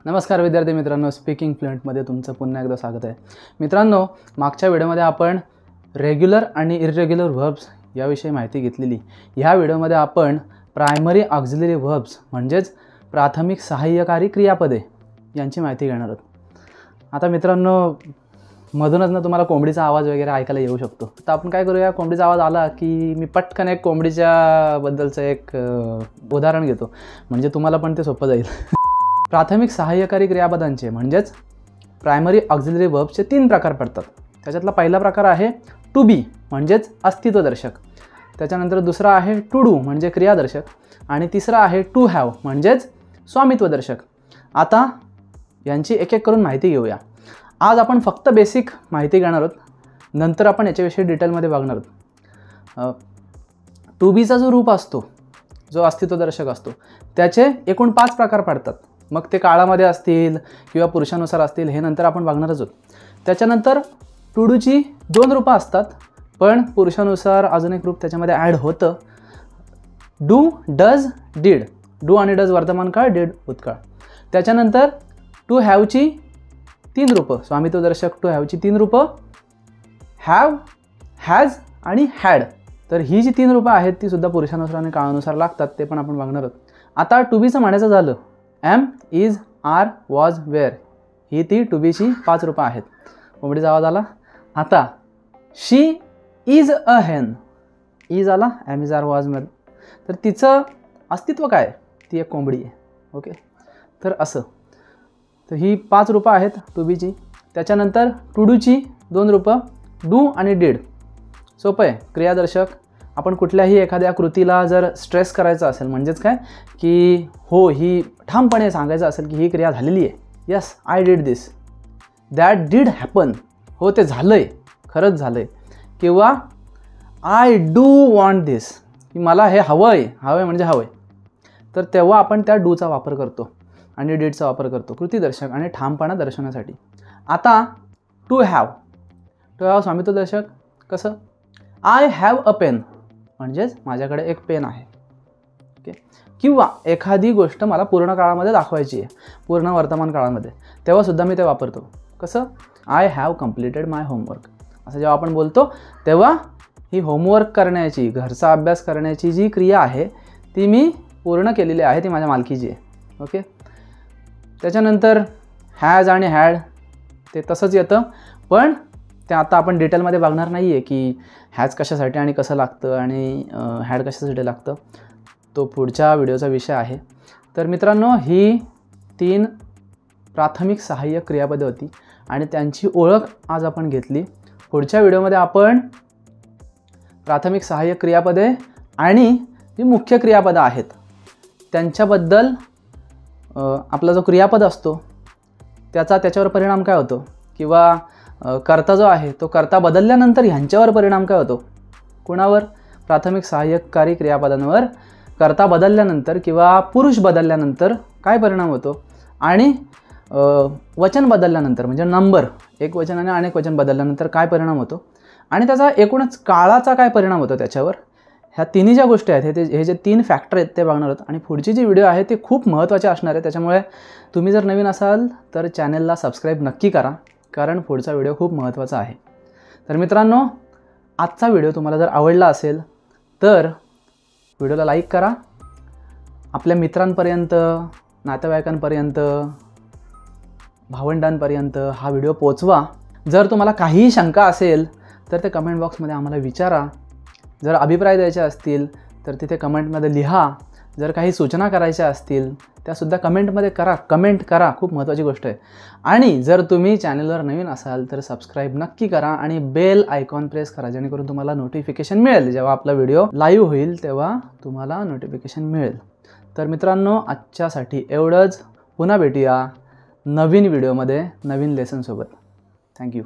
नमस्कार विद्यार्थी मित्रांनो, स्पीकिंग फ्लुएंटमध्ये तुमचं पुन्हा एकदा स्वागत आहे. मित्रांनो, मागच्या व्हिडिओमध्ये आपण रेग्युलर आणि इररेग्युलर व्हर्ब्स याविषयी माहिती घेतलेली. ह्या व्हिडिओमध्ये आपण प्रायमरी ऑक्झिलरी व्हर्ब्स म्हणजेच प्राथमिक सहाय्यकारी क्रियापदे यांची माहिती घेणार आहोत. आता मित्रांनो, मधूनच ना तुम्हाला कोंबडीचा आवाज वगैरे ऐकायला येऊ शकतो. तर आपण काय करूया, कोंबडीचा आवाज आला की मी पटकन एक कोंबडीच्या बद्दलचं एक उदाहरण घेतो, म्हणजे तुम्हाला पण ते सोपं जाईल. प्राथमिक सहाय्यकारी क्रियापदांचे म्हणजेच प्रायमरी ऑक्झिलरी व्हर्ब्सचे 3 प्रकार पडतात. त्याच्यातला पहिला प्रकार आहे टू बी म्हणजेच अस्तित्वदर्शक, त्याच्यानंतर दुसरा आहे टू डू म्हणजे क्रियादर्शक, आणि तिसरा आहे टू हॅव म्हणजेच स्वामित्वदर्शक. आता यांची एक एक करून माहिती घेऊया. आज आपण फक्त बेसिक माहिती घेणार आहोत, नंतर आपण याच्याविषयी डिटेलमध्ये बघणार आहोत. टू बीचा जो रूप असतो, जो अस्तित्वदर्शक असतो, त्याचे एकूण 5 प्रकार पडतात. मग ते काळामध्ये असतील किंवा पुरुषानुसार असतील, हे नंतर आपण बघणारच आहोत. त्याच्यानंतर टू डूची 2 रूपं असतात, पण पुरुषानुसार अजून एक रूप त्याच्यामध्ये ॲड होतं. Do, does, did. डू आणि डज वर्तमान काळ, डीड भूतकाळ. त्याच्यानंतर टू हॅवची 3 रूपं, स्वामित्वदर्शक टू हॅवची 3 रूपं, हॅव, हॅज आणि हॅड. तर ही जी 3 रूपं आहेत ती सुद्धा पुरुषानुसार आणि काळानुसार लागतात, ते पण आपण बघणार आहोत. आता टू बीचं म्हणायचं झालं, am, is, are, was, were, ही ती टू बीची 5 रूपं आहेत. कोंबडीचा आवाज आला. आता शी इज अ हेन. इज आला, am, is, are, was, were. तर तिचं अस्तित्व काय? ती एक कोंबडी आहे. ओके, तर असं. तर ही 5 रूपं आहेत टू बीची. त्याच्यानंतर टू डूची 2 रूपं, डू आणि डीड. सोपं आहे, क्रियादर्शक. आपण कुठल्याही एखाद्या कृतीला जर स्ट्रेस करायचा असेल, म्हणजेच काय की हो, ही ठामपणे सांगायचं असेल की ही क्रिया झालेली आहे, yes I did this, that did happen, हो ते झालं आहे, खरंच झालं आहे. किंवा आय डू वॉन्ट दिस, की मला हे हवं आहे, हवं आहे म्हणजे हवं आहे. तर तेव्हा आपण त्या डूचा वापर करतो आणि डीडचा वापर करतो कृतीदर्शक आणि ठामपणा दर्शवण्यासाठी. आता टू हॅव. टू हॅव स्वामित्वदर्शक. कसं? आय हॅव अ पेन म्हणजेच माझ्याकडे एक पेन आहे. ओके. किंवा एखादी गोष्ट मला पूर्ण काळामध्ये दाखवायची आहे, पूर्ण वर्तमान काळामध्ये, तेव्हासुद्धा मी ते वापरतो. कसं? I have completed my homework. असं जेव्हा आपण बोलतो तेव्हा ही होमवर्क करण्याची, घरचा अभ्यास करण्याची जी क्रिया आहे ती मी पूर्ण केलेली आहे, ती माझ्या मालकीची आहे. ओके. त्याच्यानंतर हॅज आणि हॅड ते तसंच येतं, पण ते आता आपण डिटेलमध्ये बघणार नाही आहे की हॅज कशासाठी आणि कसं लागतं आणि हॅड कशासाठी लागतं. तो पुढच्या व्हिडिओचा विषय आहे. तर मित्रांनो, ही 3 प्राथमिक सहाय्यक क्रियापदे होती आणि त्यांची ओळख आज आपण घेतली. पुढच्या व्हिडिओमध्ये आपण प्राथमिक सहाय्यक क्रियापदे आणि जी मुख्य क्रियापदं आहेत त्यांच्याबद्दल, आपला जो क्रियापद असतो त्याच्यावर परिणाम काय होतो, किंवा कर्ता जो आहे तो कर्ता बदलल्यानंतर ह्यांच्यावर परिणाम काय होतो. कुणावर? प्राथमिक सहाय्यकारी क्रियापदांवर कर्ता बदलल्यानंतर किंवा पुरुष बदलल्यानंतर काय परिणाम होतो, आणि वचन बदलल्यानंतर म्हणजे नंबर, एक वचन आणि अनेक वचन बदलल्यानंतर काय परिणाम होतो, आणि त्याचा एकूणच काळाचा काय परिणाम होतो त्याच्यावर. ह्या तिन्ही ज्या गोष्टी आहेत, हे जे 3 फॅक्टर आहेत ते बघणार आहोत. आणि पुढची जी व्हिडिओ आहे ते खूप महत्त्वाचे असणार आहे. त्याच्यामुळे तुम्ही जर नवीन असाल तर चॅनलला सबस्क्राईब नक्की करा, कारण पुढचा व्हिडिओ खूप महत्त्वाचा आहे. तर मित्रांनो, आजचा व्हिडिओ तुम्हाला जर आवडला असेल तर व्हिडिओला लाईक करा, आपल्या मित्रांपर्यंत, नातेवाईकांपर्यंत, भावंडांपर्यंत हा व्हिडिओ पोचवा. जर तुम्हाला काहीही शंका असेल तर ते कमेंट बॉक्समध्ये आम्हाला विचारा. जर अभिप्राय द्यायचे असतील तर तिथे कमेंटमध्ये लिहा. जर काही सूचना करायच्या असतील त्यासुद्धा कमेंटमध्ये करा. कमेंट करा, खूप महत्त्वाची गोष्ट आहे. आणि जर तुम्ही चॅनलवर नवीन असाल तर सबस्क्राईब नक्की करा आणि बेल आयकॉन प्रेस करा, जेणेकरून तुम्हाला नोटिफिकेशन मिळेल. जेव्हा आपला व्हिडिओ लाईव्ह होईल तेव्हा तुम्हाला नोटिफिकेशन मिळेल. तर मित्रांनो, आजच्यासाठी एवढंच. पुन्हा भेटूया नवीन व्हिडिओमध्ये नवीन लेसनसोबत. थँक्यू.